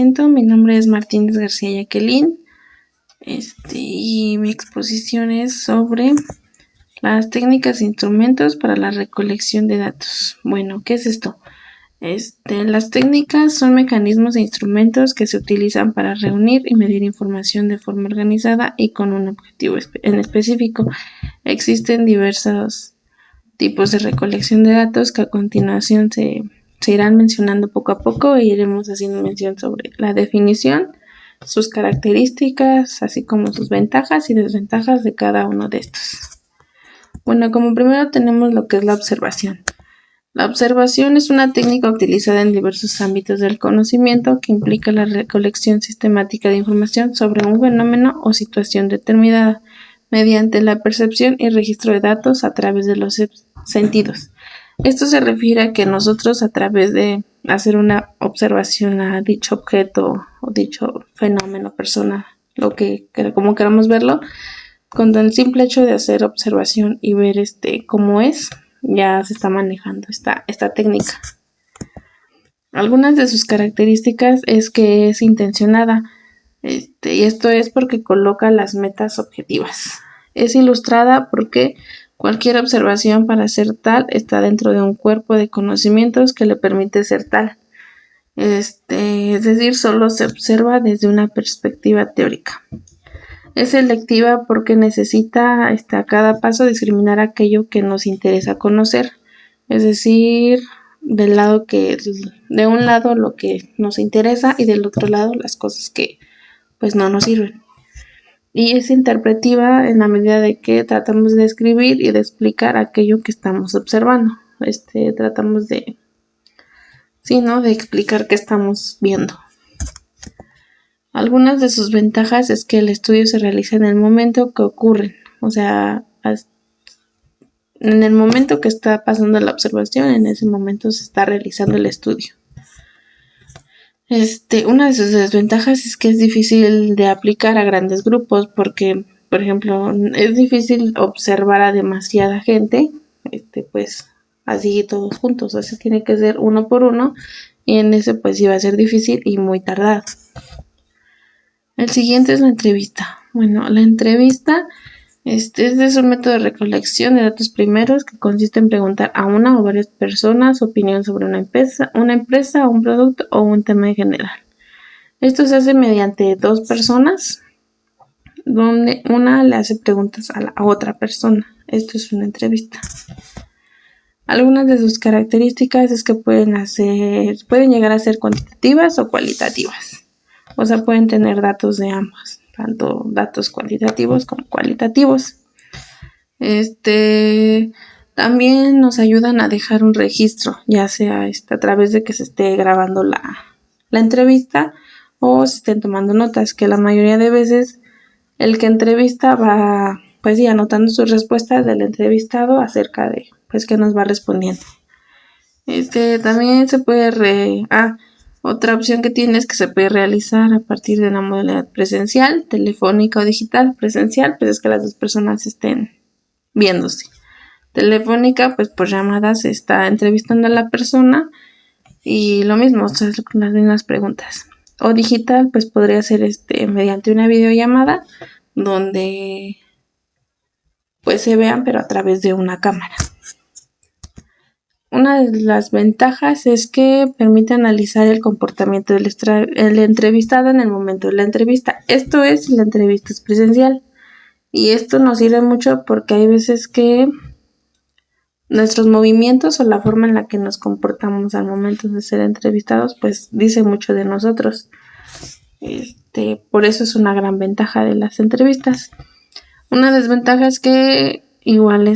Mi nombre es Martínez García Jacqueline, y mi exposición es sobre las técnicas e instrumentos para la recolección de datos. Bueno, ¿qué es esto? Las técnicas son mecanismos e instrumentos que se utilizan para reunir y medir información de forma organizada y con un objetivo en específico. Existen diversos tipos de recolección de datos que a continuación se irán mencionando poco a poco e iremos haciendo mención sobre la definición, sus características, así como sus ventajas y desventajas de cada uno de estos. Bueno, como primero tenemos lo que es la observación. La observación es una técnica utilizada en diversos ámbitos del conocimiento que implica la recolección sistemática de información sobre un fenómeno o situación determinada mediante la percepción y registro de datos a través de los sentidos. Esto se refiere a que nosotros, a través de hacer una observación a dicho objeto o dicho fenómeno, persona, como queramos verlo, con el simple hecho de hacer observación y ver cómo es, ya se está manejando esta técnica. Algunas de sus características es que es intencionada, y esto es porque coloca las metas objetivas. Es ilustrada porque cualquier observación para ser tal está dentro de un cuerpo de conocimientos que le permite ser tal. Es decir, solo se observa desde una perspectiva teórica. Es selectiva porque necesita a cada paso discriminar aquello que nos interesa conocer. Es decir, de un lado lo que nos interesa y del otro lado las cosas que pues no nos sirven. Y es interpretiva en la medida de que tratamos de describir y de explicar aquello que estamos observando. Tratamos de explicar qué estamos viendo. Algunas de sus ventajas es que el estudio se realiza en el momento que ocurren, o sea, en el momento que está pasando la observación, en ese momento se está realizando el estudio. Una de sus desventajas es que es difícil de aplicar a grandes grupos porque, por ejemplo, es difícil observar a demasiada gente, pues así todos juntos, así tiene que ser uno por uno y en ese pues iba a ser difícil y muy tardado. El siguiente es la entrevista. Bueno, la entrevista es un método de recolección de datos primeros que consiste en preguntar a una o varias personas su opinión sobre una empresa, un producto o un tema en general. Esto se hace mediante dos personas, donde una le hace preguntas a la otra persona. Esto es una entrevista. Algunas de sus características es que pueden llegar a ser cuantitativas o cualitativas. O sea, pueden tener datos de ambos, tanto datos cuantitativos como cualitativos. También nos ayudan a dejar un registro, ya sea a través de que se esté grabando la entrevista o se estén tomando notas, que la mayoría de veces el que entrevista va anotando sus respuestas del entrevistado acerca de que nos va respondiendo. También se puede otra opción que tiene es que se puede realizar a partir de una modalidad presencial, telefónica o digital. Presencial, pues es que las dos personas estén viéndose. Telefónica, pues por llamada se está entrevistando a la persona y lo mismo, o sea, con las mismas preguntas. O digital, pues podría ser mediante una videollamada donde pues se vean pero a través de una cámara. Una de las ventajas es que permite analizar el comportamiento del entrevistado en el momento de la entrevista. Esto es si la entrevista es presencial. Y esto nos sirve mucho porque hay veces que nuestros movimientos o la forma en la que nos comportamos al momento de ser entrevistados, pues dice mucho de nosotros. Por eso es una gran ventaja de las entrevistas. Una desventaja es que igual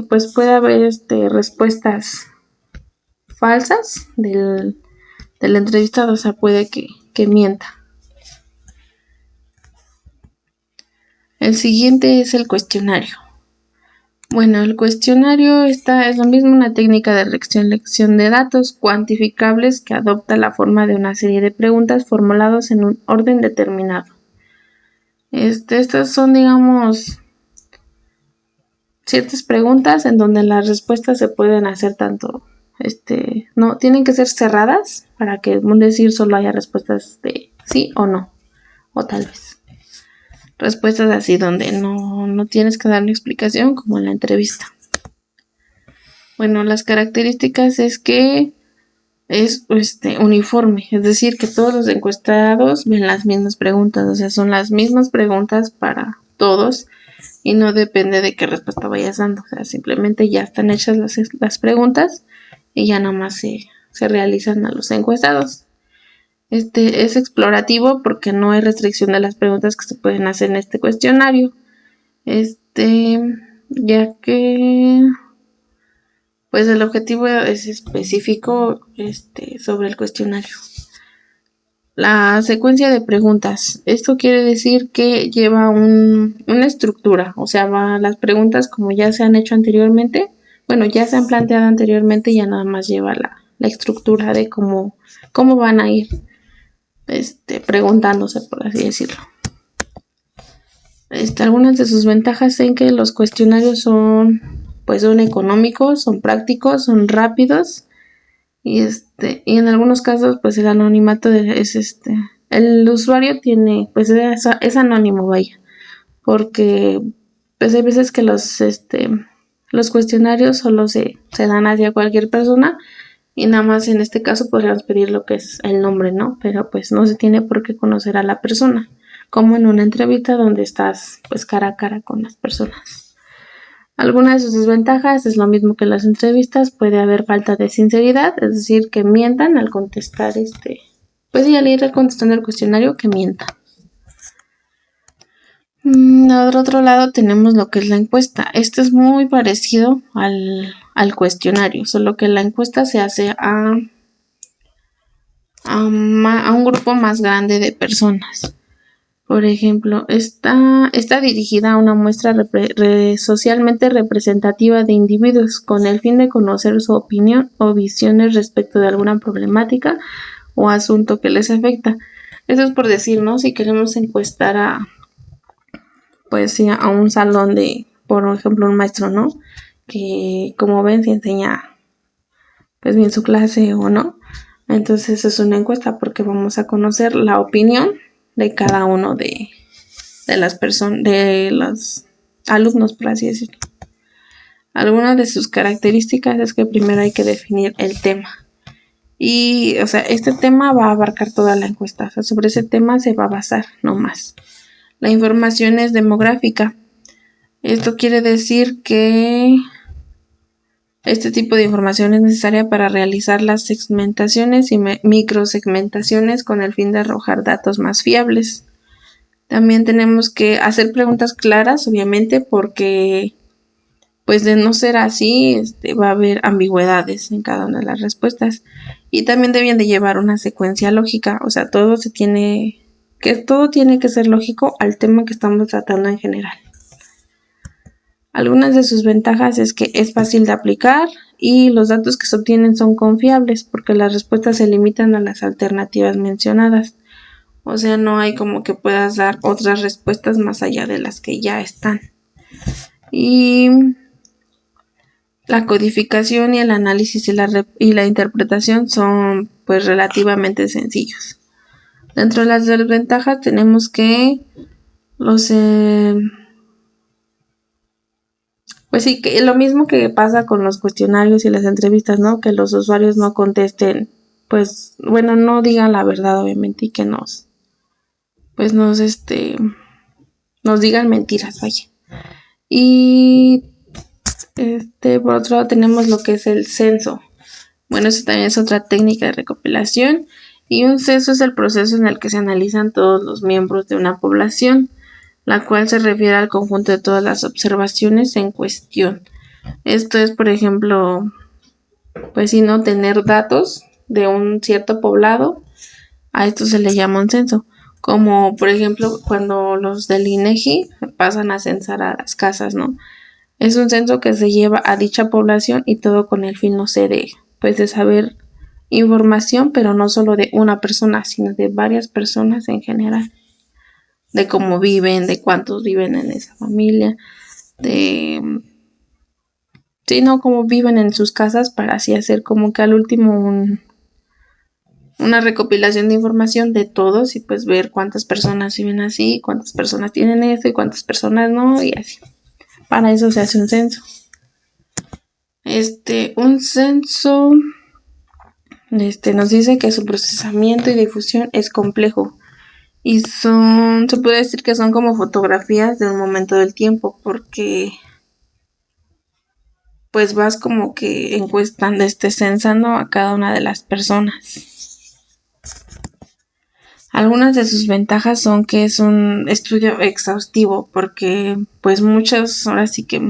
pues puede haber respuestas falsas del entrevistado, o sea, puede que mienta. El siguiente es el cuestionario. Bueno, el cuestionario es lo mismo, una técnica de recolección de datos cuantificables que adopta la forma de una serie de preguntas formuladas en un orden determinado. Estas son, digamos, ciertas preguntas en donde las respuestas se pueden hacer no tienen que ser cerradas para que, decir, solo haya respuestas de ¿sí o no? O tal vez. Respuestas así donde no tienes que dar una explicación como en la entrevista. Bueno, las características es que es uniforme, es decir, que todos los encuestados ven las mismas preguntas, o sea, son las mismas preguntas para todos y no depende de qué respuesta vayas dando, o sea, simplemente ya están hechas las preguntas y ya nada más se realizan a los encuestados. Es explorativo porque no hay restricción de las preguntas que se pueden hacer en este cuestionario. Ya que pues el objetivo es específico sobre el cuestionario. La secuencia de preguntas. Esto quiere decir que lleva una estructura, o sea, las preguntas como ya se han hecho anteriormente, bueno, ya se han planteado anteriormente, ya nada más lleva la estructura de cómo van a ir preguntándose, por así decirlo. Algunas de sus ventajas en que los cuestionarios son económicos, son prácticos, son rápidos y en algunos casos pues el anonimato el usuario tiene pues es anónimo, vaya, porque pues hay veces que los cuestionarios solo se dan hacia cualquier persona y nada más en este caso podríamos pedir lo que es el nombre, ¿no? Pero pues no se tiene por qué conocer a la persona, como en una entrevista donde estás pues cara a cara con las personas. Algunas de sus desventajas es lo mismo que en las entrevistas, puede haber falta de sinceridad, es decir, que mientan al contestar pues sí, al ir contestando el cuestionario, que mientan. Por otro lado tenemos lo que es la encuesta. Esto es muy parecido al cuestionario, solo que la encuesta se hace a un grupo más grande de personas. Por ejemplo, está dirigida a una muestra socialmente representativa de individuos con el fin de conocer su opinión o visiones respecto de alguna problemática o asunto que les afecta. Eso es por decir, ¿no? Si queremos encuestar pues sí, a un salón de, por ejemplo, un maestro, ¿no? Que como ven se enseña pues bien su clase o no. Entonces es una encuesta porque vamos a conocer la opinión de cada uno de las personas, de los alumnos, por así decirlo. Algunas de sus características es que primero hay que definir el tema. Y, o sea, este tema va a abarcar toda la encuesta. O sea, sobre ese tema se va a basar, no más. La información es demográfica. Esto quiere decir que este tipo de información es necesaria para realizar las segmentaciones y microsegmentaciones con el fin de arrojar datos más fiables. También tenemos que hacer preguntas claras, obviamente, porque pues de no ser así, va a haber ambigüedades en cada una de las respuestas. Y también deben de llevar una secuencia lógica, o sea, todo tiene que ser lógico al tema que estamos tratando en general. Algunas de sus ventajas es que es fácil de aplicar y los datos que se obtienen son confiables porque las respuestas se limitan a las alternativas mencionadas. O sea, no hay como que puedas dar otras respuestas más allá de las que ya están. Y la codificación y el análisis y la interpretación son pues relativamente sencillos. Dentro de las desventajas tenemos que pues sí, que lo mismo que pasa con los cuestionarios y las entrevistas, ¿no? Que los usuarios no contesten, pues, bueno, no digan la verdad, obviamente, y que pues nos digan mentiras, vaya. Y, por otro lado tenemos lo que es el censo. Bueno, eso también es otra técnica de recopilación. Y un censo es el proceso en el que se analizan todos los miembros de una población, la cual se refiere al conjunto de todas las observaciones en cuestión. Esto es, por ejemplo, pues si no tener datos de un cierto poblado, a esto se le llama un censo. Como por ejemplo cuando los del INEGI pasan a censar a las casas, ¿no? Es un censo que se lleva a dicha población y todo con el fin, no sé, de saber información, pero no solo de una persona, sino de varias personas en general. De cómo viven, de cuántos viven en esa familia, cómo viven en sus casas para así hacer como que al último una recopilación de información de todos y pues ver cuántas personas viven así, cuántas personas tienen eso y cuántas personas no y así. Para eso se hace un censo. Un censo nos dice que su procesamiento y difusión es complejo y se puede decir que son como fotografías de un momento del tiempo porque pues vas como que encuestando, censando a cada una de las personas. Algunas de sus ventajas son que es un estudio exhaustivo porque pues ahora sí que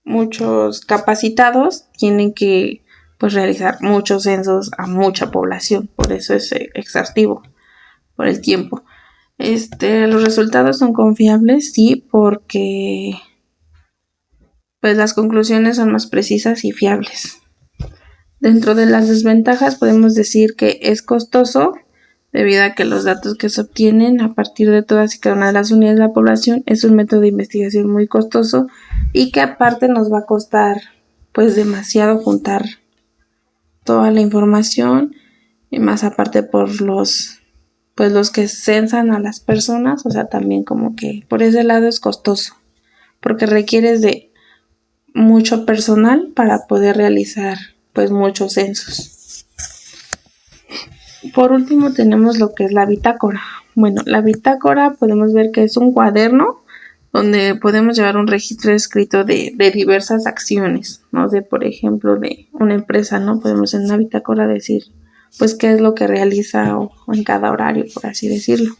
muchos capacitados tienen que pues realizar muchos censos a mucha población, por eso es exhaustivo por el tiempo. Los resultados son confiables, sí, porque pues las conclusiones son más precisas y fiables. Dentro de las desventajas podemos decir que es costoso debido a que los datos que se obtienen a partir de todas y cada una de las unidades de la población es un método de investigación muy costoso y que aparte nos va a costar pues demasiado juntar toda la información y más aparte por los que censan a las personas, o sea, también como que por ese lado es costoso porque requieres de mucho personal para poder realizar pues muchos censos. Por último tenemos lo que es la bitácora. Bueno, la bitácora podemos ver que es un cuaderno donde podemos llevar un registro escrito de diversas acciones, ¿no? De, por ejemplo, de una empresa, ¿no? Podemos en una bitácora decir, pues, qué es lo que realiza o en cada horario, por así decirlo.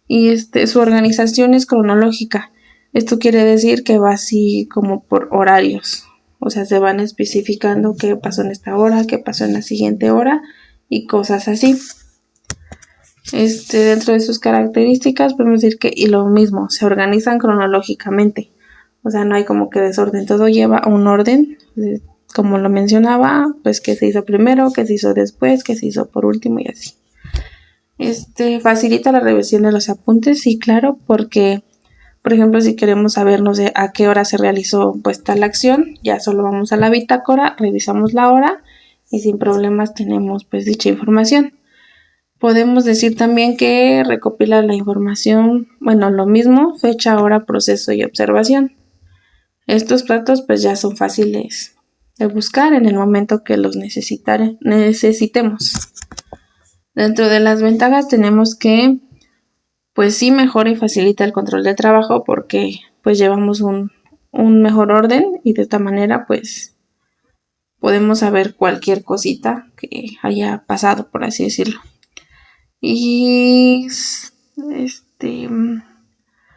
Y su organización es cronológica. Esto quiere decir que va así como por horarios. O sea, se van especificando qué pasó en esta hora, qué pasó en la siguiente hora y cosas así. Dentro de sus características podemos decir que y lo mismo, se organizan cronológicamente. O sea, no hay como que desorden, todo lleva un orden, como lo mencionaba, pues qué se hizo primero, qué se hizo después, qué se hizo por último y así. Facilita la revisión de los apuntes, sí, claro, porque, por ejemplo, si queremos saber, no sé, a qué hora se realizó pues tal acción, ya solo vamos a la bitácora, revisamos la hora y sin problemas tenemos pues dicha información. Podemos decir también que recopila la información, bueno, lo mismo, fecha, hora, proceso y observación. Estos datos pues ya son fáciles de buscar en el momento que los necesitemos. Dentro de las ventajas tenemos que pues sí mejora y facilita el control de trabajo porque pues llevamos un mejor orden y de esta manera pues podemos saber cualquier cosita que haya pasado, por así decirlo. Y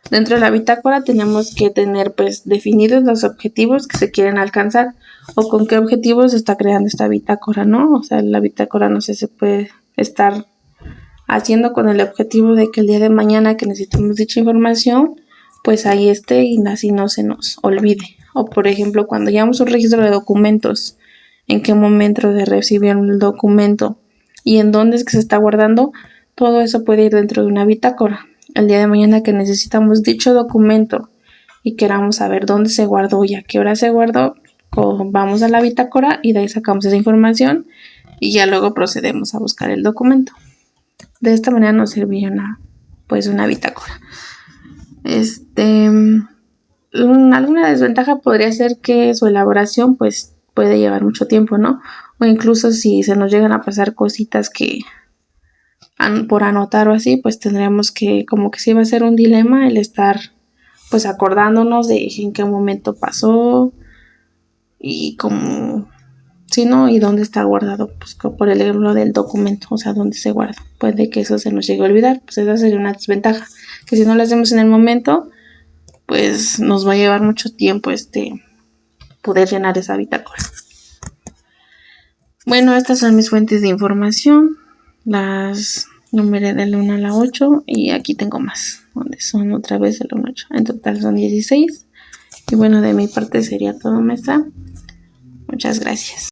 dentro de la bitácora tenemos que tener pues definidos los objetivos que se quieren alcanzar o con qué objetivos se está creando esta bitácora, ¿no? O sea, la bitácora no sé, se puede estar haciendo con el objetivo de que el día de mañana que necesitemos dicha información, pues ahí esté y así no se nos olvide. O por ejemplo, cuando llevamos un registro de documentos, en qué momento de recibir el documento y en dónde es que se está guardando, todo eso puede ir dentro de una bitácora. El día de mañana que necesitamos dicho documento y queramos saber dónde se guardó y a qué hora se guardó, vamos a la bitácora y de ahí sacamos esa información y ya luego procedemos a buscar el documento. De esta manera nos serviría una bitácora. Alguna desventaja podría ser que su elaboración pues puede llevar mucho tiempo, ¿no? O incluso si se nos llegan a pasar cositas que por anotar o así, pues tendríamos que, como que sí va a ser un dilema el estar pues acordándonos de en qué momento pasó y como, sí, ¿no? Y dónde está guardado, pues por el ejemplo del documento, o sea, dónde se guarda. Puede que eso se nos llegue a olvidar, pues esa sería una desventaja, que si no lo hacemos en el momento, pues nos va a llevar mucho tiempo poder llenar esa bitácora. Bueno, estas son mis fuentes de información, las numeré del 1 a la 8 y aquí tengo más, donde son otra vez del 1 al 8. En total son 16. Y bueno, de mi parte sería todo, maestra. Muchas gracias.